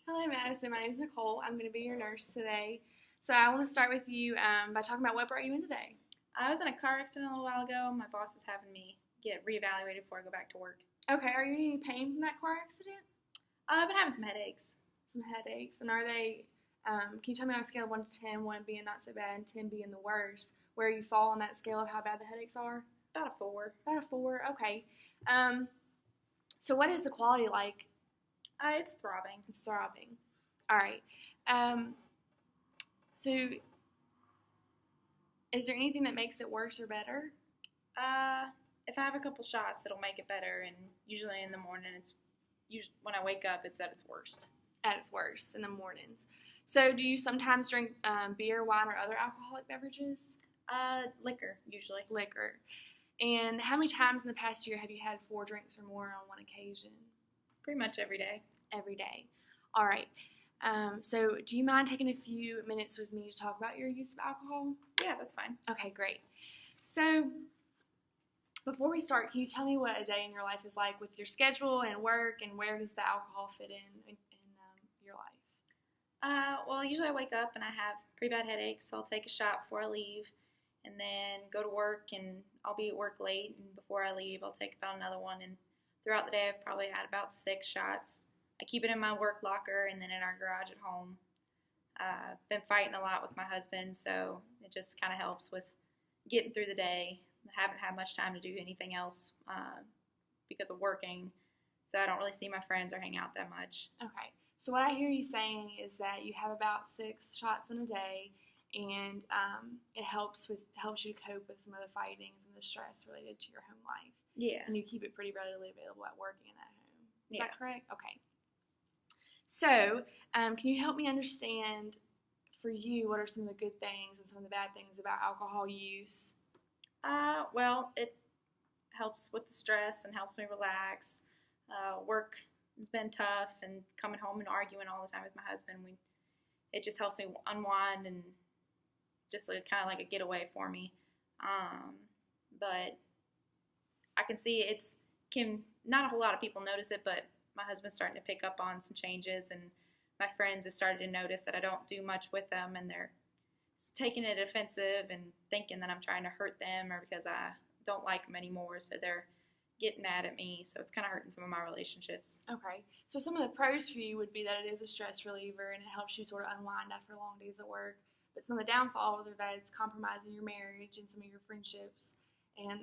Hello, Madison. My name is Nicole. I'm going to be your nurse today. So I want to start with you by talking about what brought you in today. I was in a car accident a little while ago. My boss is having me get reevaluated before I go back to work. Okay, are you in any pain from that car accident? I've been having some headaches. Some headaches. And are they, can you tell me on a scale of 1 to 10, 1 being not so bad and 10 being the worst, where you fall on that scale of how bad the headaches are? About a 4. About a 4, okay. So what is the quality like? It's throbbing. It's throbbing. All right. So is there anything that makes it worse or better? If I have a couple shots, it'll make it better. And usually in the morning, when I wake up, it's at its worst. At its worst in the mornings. So do you sometimes drink beer, wine, or other alcoholic beverages? Liquor, usually. Liquor. And how many times in the past year have you had 4 drinks or more on one occasion? Pretty much every day. Every day. All right. So do you mind taking a few minutes with me to talk about your use of alcohol? Yeah, that's fine. Okay, great. So before we start, can you tell me what a day in your life is like with your schedule and work, and where does the alcohol fit in your life? Well, usually I wake up and I have pretty bad headaches, so I'll take a shot before I leave and then go to work, and I'll be at work late, and before I leave I'll take about another one, and throughout the day I've probably had about 6 shots. I keep it in my work locker and then in our garage at home. Been fighting a lot with my husband, so it just kind of helps with getting through the day. I haven't had much time to do anything else because of working, so I don't really see my friends or hang out that much. Okay. So what I hear you saying is that you have about 6 shots in a day, and it helps you to cope with some of the fighting, some of the stress related to your home life. Yeah. And you keep it pretty readily available at work and at home. Is Yeah. that correct? Okay. So, can you help me understand, for you, what are some of the good things and some of the bad things about alcohol use? Well, it helps with the stress and helps me relax. Work has been tough, and coming home and arguing all the time with my husband, it just helps me unwind and just kind of like a getaway for me. But I can see not a whole lot of people notice it, but my husband's starting to pick up on some changes, and my friends have started to notice that I don't do much with them, and they're taking it offensive and thinking that I'm trying to hurt them or because I don't like them anymore, so they're getting mad at me, so it's kind of hurting some of my relationships. Okay. So some of the pros for you would be that it is a stress reliever and it helps you sort of unwind after long days at work. But some of the downfalls are that it's compromising your marriage and some of your friendships and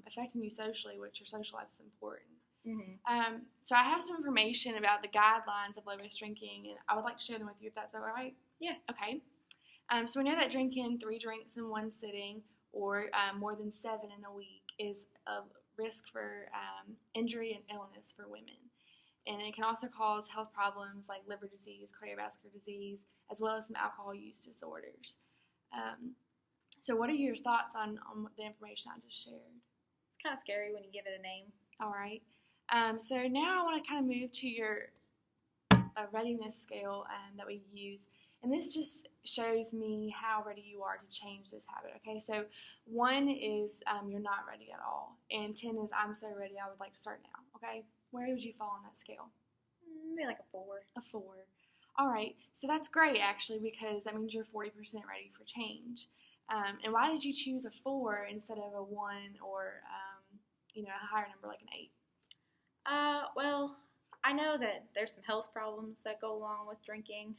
affecting you socially, which your social life is important. Mm-hmm. So I have some information about the guidelines of low-risk drinking, and I would like to share them with you if that's all right. Yeah. Okay. So we know that drinking 3 drinks in one sitting or more than 7 in a week is a risk for injury and illness for women. And it can also cause health problems like liver disease, cardiovascular disease, as well as some alcohol use disorders. So what are your thoughts on the information I just shared? It's kind of scary when you give it a name. All right. So now I want to kind of move to your readiness scale that we use. And this just shows me how ready you are to change this habit, okay? So 1 is you're not ready at all. And 10 is I'm so ready, I would like to start now, okay? Where would you fall on that scale? Maybe like a 4. A 4. All right. So that's great, actually, because that means you're 40% ready for change. And why did you choose a 4 instead of a 1 or, a higher number like an 8? Well, I know that there's some health problems that go along with drinking.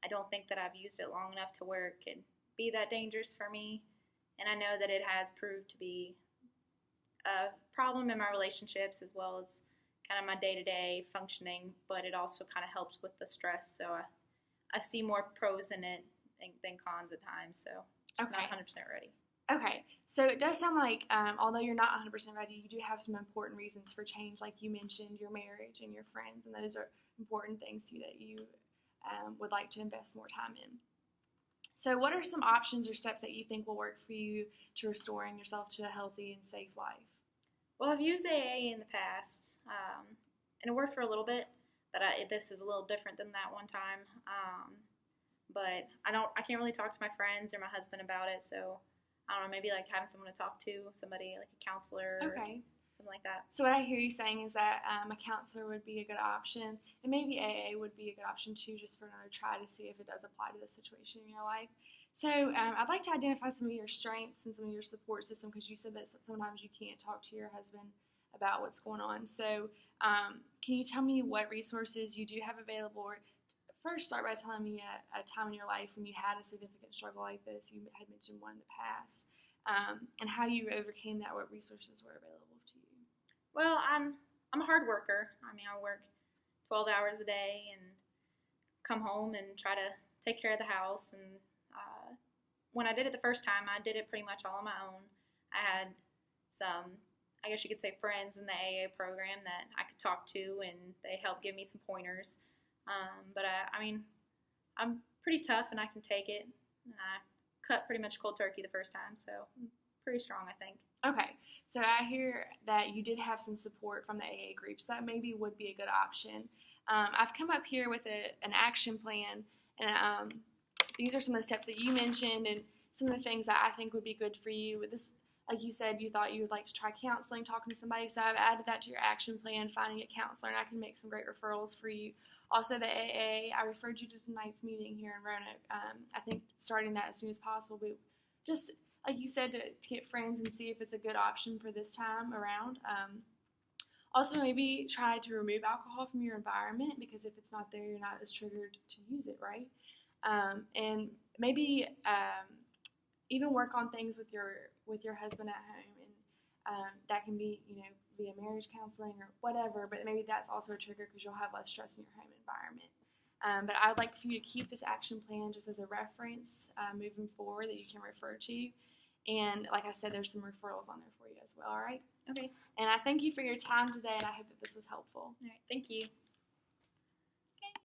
I don't think that I've used it long enough to where it could be that dangerous for me. And I know that it has proved to be a problem in my relationships as well as kind of my day-to-day functioning, but it also kind of helps with the stress. So I see more pros in it than cons at times. So just not 100% ready. Okay, so it does sound like, although you're not 100% ready, you do have some important reasons for change, like you mentioned, your marriage and your friends, and those are important things to you that you would like to invest more time in. So what are some options or steps that you think will work for you to restoring yourself to a healthy and safe life? Well, I've used AA in the past, and it worked for a little bit, but this is a little different than that one time. But I can't really talk to my friends or my husband about it, so I don't know, maybe like having someone to talk to, somebody like a counselor. Okay. something like that. So what I hear you saying is that a counselor would be a good option, and maybe AA would be a good option too, just for another try to see if it does apply to the situation in your life. So I'd like to identify some of your strengths and some of your support system, because you said that sometimes you can't talk to your husband about what's going on. So can you tell me what resources you do have available? Or first, start by telling me a time in your life when you had a significant struggle like this. You had mentioned one in the past, and how you overcame that. What resources were available to you? Well, I'm a hard worker. I mean, I work 12 hours a day and come home and try to take care of the house. And when I did it the first time, I did it pretty much all on my own. I had some, I guess you could say, friends in the AA program that I could talk to, and they helped give me some pointers. But I mean, I'm pretty tough and I can take it. And I cut pretty much cold turkey the first time, so I'm pretty strong, I think. Okay, so I hear that you did have some support from the AA groups. That maybe would be a good option. I've come up here with an action plan, and these are some of the steps that you mentioned and some of the things that I think would be good for you. With this, like you said, you thought you would like to try counseling, talking to somebody, so I've added that to your action plan, finding a counselor, and I can make some great referrals for you. Also, the AA, I referred you to tonight's meeting here in Roanoke. I think starting that as soon as possible, but just like you said, to get friends and see if it's a good option for this time around. Also, maybe try to remove alcohol from your environment, because if it's not there, you're not as triggered to use it, right? And maybe even work on things with your husband at home, and that can be via marriage counseling or whatever. But maybe that's also a trigger, because you'll have less stress in your home environment. But I'd like for you to keep this action plan just as a reference moving forward that you can refer to. And like I said, there's some referrals on there for you as well, all right? Okay. And I thank you for your time today, and I hope that this was helpful. All right. Thank you.